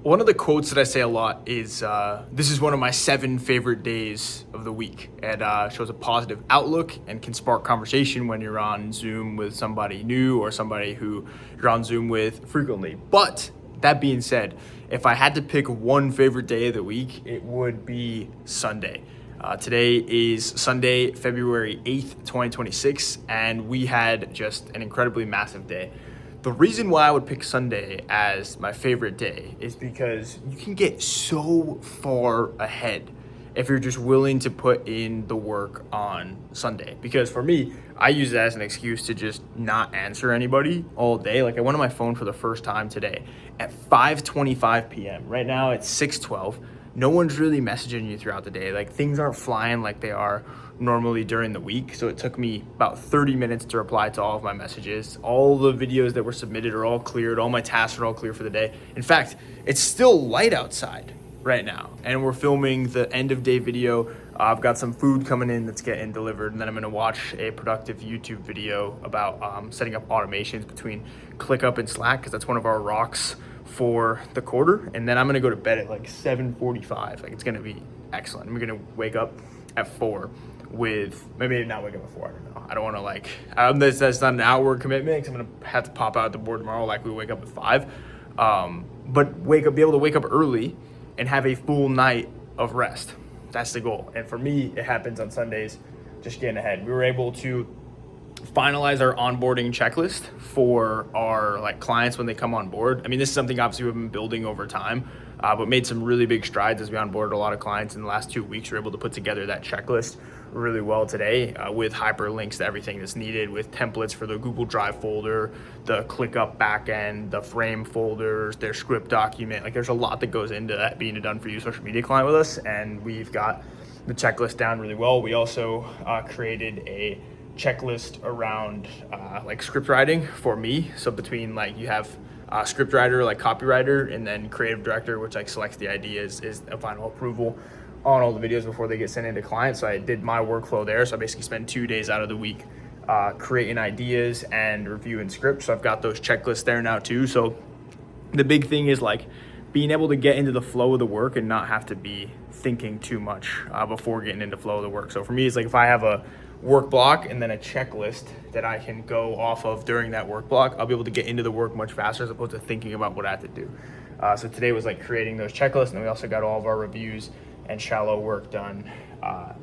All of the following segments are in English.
One of the quotes that I say a lot is, this is one of my 7 favorite days of the week. It shows a positive outlook and can spark conversation when you're on Zoom with somebody new or somebody who you're on Zoom with frequently. But that being said, if I had to pick one favorite day of the week, it would be Sunday. Today is Sunday, February 8th, 2026, and we had just an incredibly massive day. The reason why I would pick Sunday as my favorite day is because you can get so far ahead if you're just willing to put in the work on Sunday. Because for me, I use it as an excuse to just not answer anybody all day. Like I went on my phone for the first time today at 5:25 p.m. Right now it's 6:12. No one's really messaging you throughout the day. Like things aren't flying like they are normally during the week. So it took me about 30 minutes to reply to all of my messages. All the videos that were submitted are all cleared. All my tasks are all clear for the day. In fact, it's still light outside right now. And we're filming the end of day video. I've got some food coming in that's getting delivered. And then I'm gonna watch a productive YouTube video about setting up automations between ClickUp and Slack, because that's one of our rocks for the quarter. And then I'm gonna go to bed at like 7:45. Like it's gonna be excellent. We're gonna wake up at 4 with, maybe not wake up at 4, I don't know. I don't wanna like, that's not an hour commitment because I'm gonna have to pop out the board tomorrow like we wake up at 5. But be able to wake up early and have a full night of rest. That's the goal. And for me, it happens on Sundays, just getting ahead. We were able to finalize our onboarding checklist for our clients when they come on board. I mean, this is something obviously we've been building over time, but made some really big strides as we onboarded a lot of clients in the last 2 weeks. We're able to put together that checklist really well today with hyperlinks to everything that's needed, with templates for the Google Drive folder, the ClickUp backend, the frame folders, their script document. Like there's a lot that goes into that being a done for you social media client with us, and we've got the checklist down really well. We also created a checklist around script writing for me. So between you have script writer, copywriter, and then creative director, which selects the ideas, is a final approval on all the videos before they get sent into clients. So I did my workflow there. So I basically spend 2 days out of the week creating ideas and reviewing scripts. So I've got those checklists there now too. So the big thing is being able to get into the flow of the work and not have to be thinking too much before getting into flow of the work. So for me, it's if I have a work block and then a checklist that I can go off of during that work block, I'll be able to get into the work much faster as opposed to thinking about what I have to do. So today was creating those checklists, and then we also got all of our reviews and shallow work done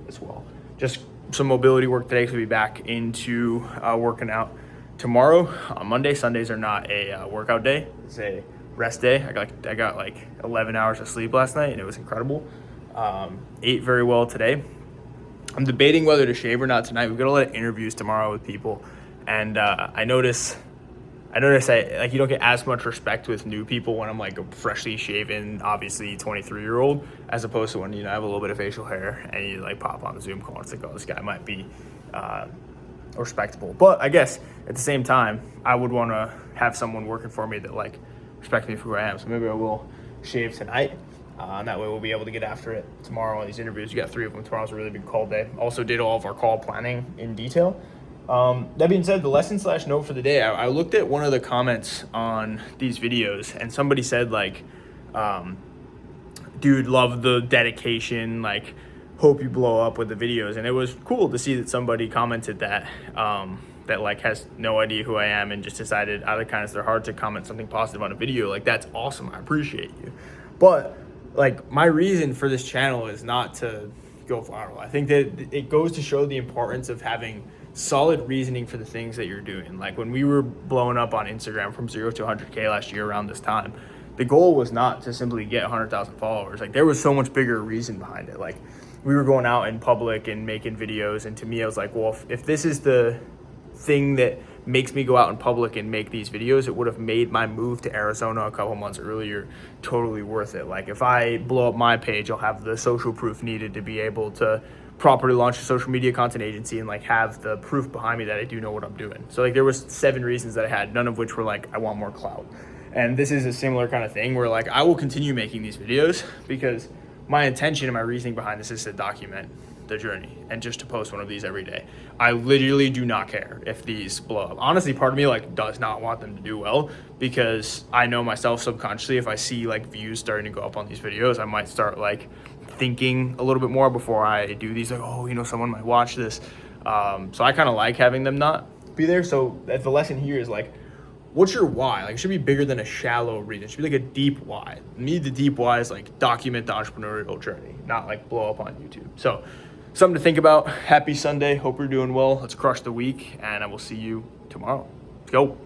as well. Just some mobility work today, so we'll be back into working out tomorrow. On Monday, Sundays are not a workout day. It's a rest day. I got 11 hours of sleep last night, and it was incredible. Ate very well today. I'm debating whether to shave or not tonight. We've got a lot of interviews tomorrow with people, and I notice you don't get as much respect with new people when I'm a freshly shaven, obviously 23-year-old, as opposed to when I have a little bit of facial hair and you pop on the Zoom call. It's oh, this guy might be respectable. But I guess at the same time, I would want to have someone working for me that respects me for who I am. So maybe I will shave tonight. And that way we'll be able to get after it tomorrow on these interviews. You got 3 of them. Tomorrow's a really big call day. Also did all of our call planning in detail. That being said, the lesson/note for the day, I looked at one of the comments on these videos, and somebody said dude, love the dedication, hope you blow up with the videos. And it was cool to see that somebody commented that has no idea who I am and just decided out of kindness of their heart to comment something positive on a video. That's awesome. I appreciate you. But my reason for this channel is not to go viral. I think that it goes to show the importance of having solid reasoning for the things that you're doing. When we were blowing up on Instagram from 0 to 100K last year around this time, the goal was not to simply get 100,000 followers. There was so much bigger reason behind it. We were going out in public and making videos, and to me, I was well, if this is the thing that makes me go out in public and make these videos, it would have made my move to Arizona a couple months earlier totally worth it. If I blow up my page, I'll have the social proof needed to be able to properly launch a social media content agency and have the proof behind me that I do know what I'm doing. So there was 7 reasons that I had, none of which were I want more clout. And this is a similar kind of thing where I will continue making these videos because my intention and my reasoning behind this is to document the journey and just to post one of these every day. I literally do not care if these blow up. Honestly, part of me like does not want them to do well, because I know myself subconsciously, if I see like views starting to go up on these videos, I might start like thinking a little bit more before I do these, like, oh, you know, someone might watch this. So I kind of like having them not be there. So the lesson here is like, what's your why? Like, it should be bigger than a shallow reason. It should be like a deep why. Me, the deep why is like document the entrepreneurial journey, not like blow up on YouTube. So something to think about. Happy Sunday. Hope you're doing well. Let's crush the week, and I will see you tomorrow. Let's go.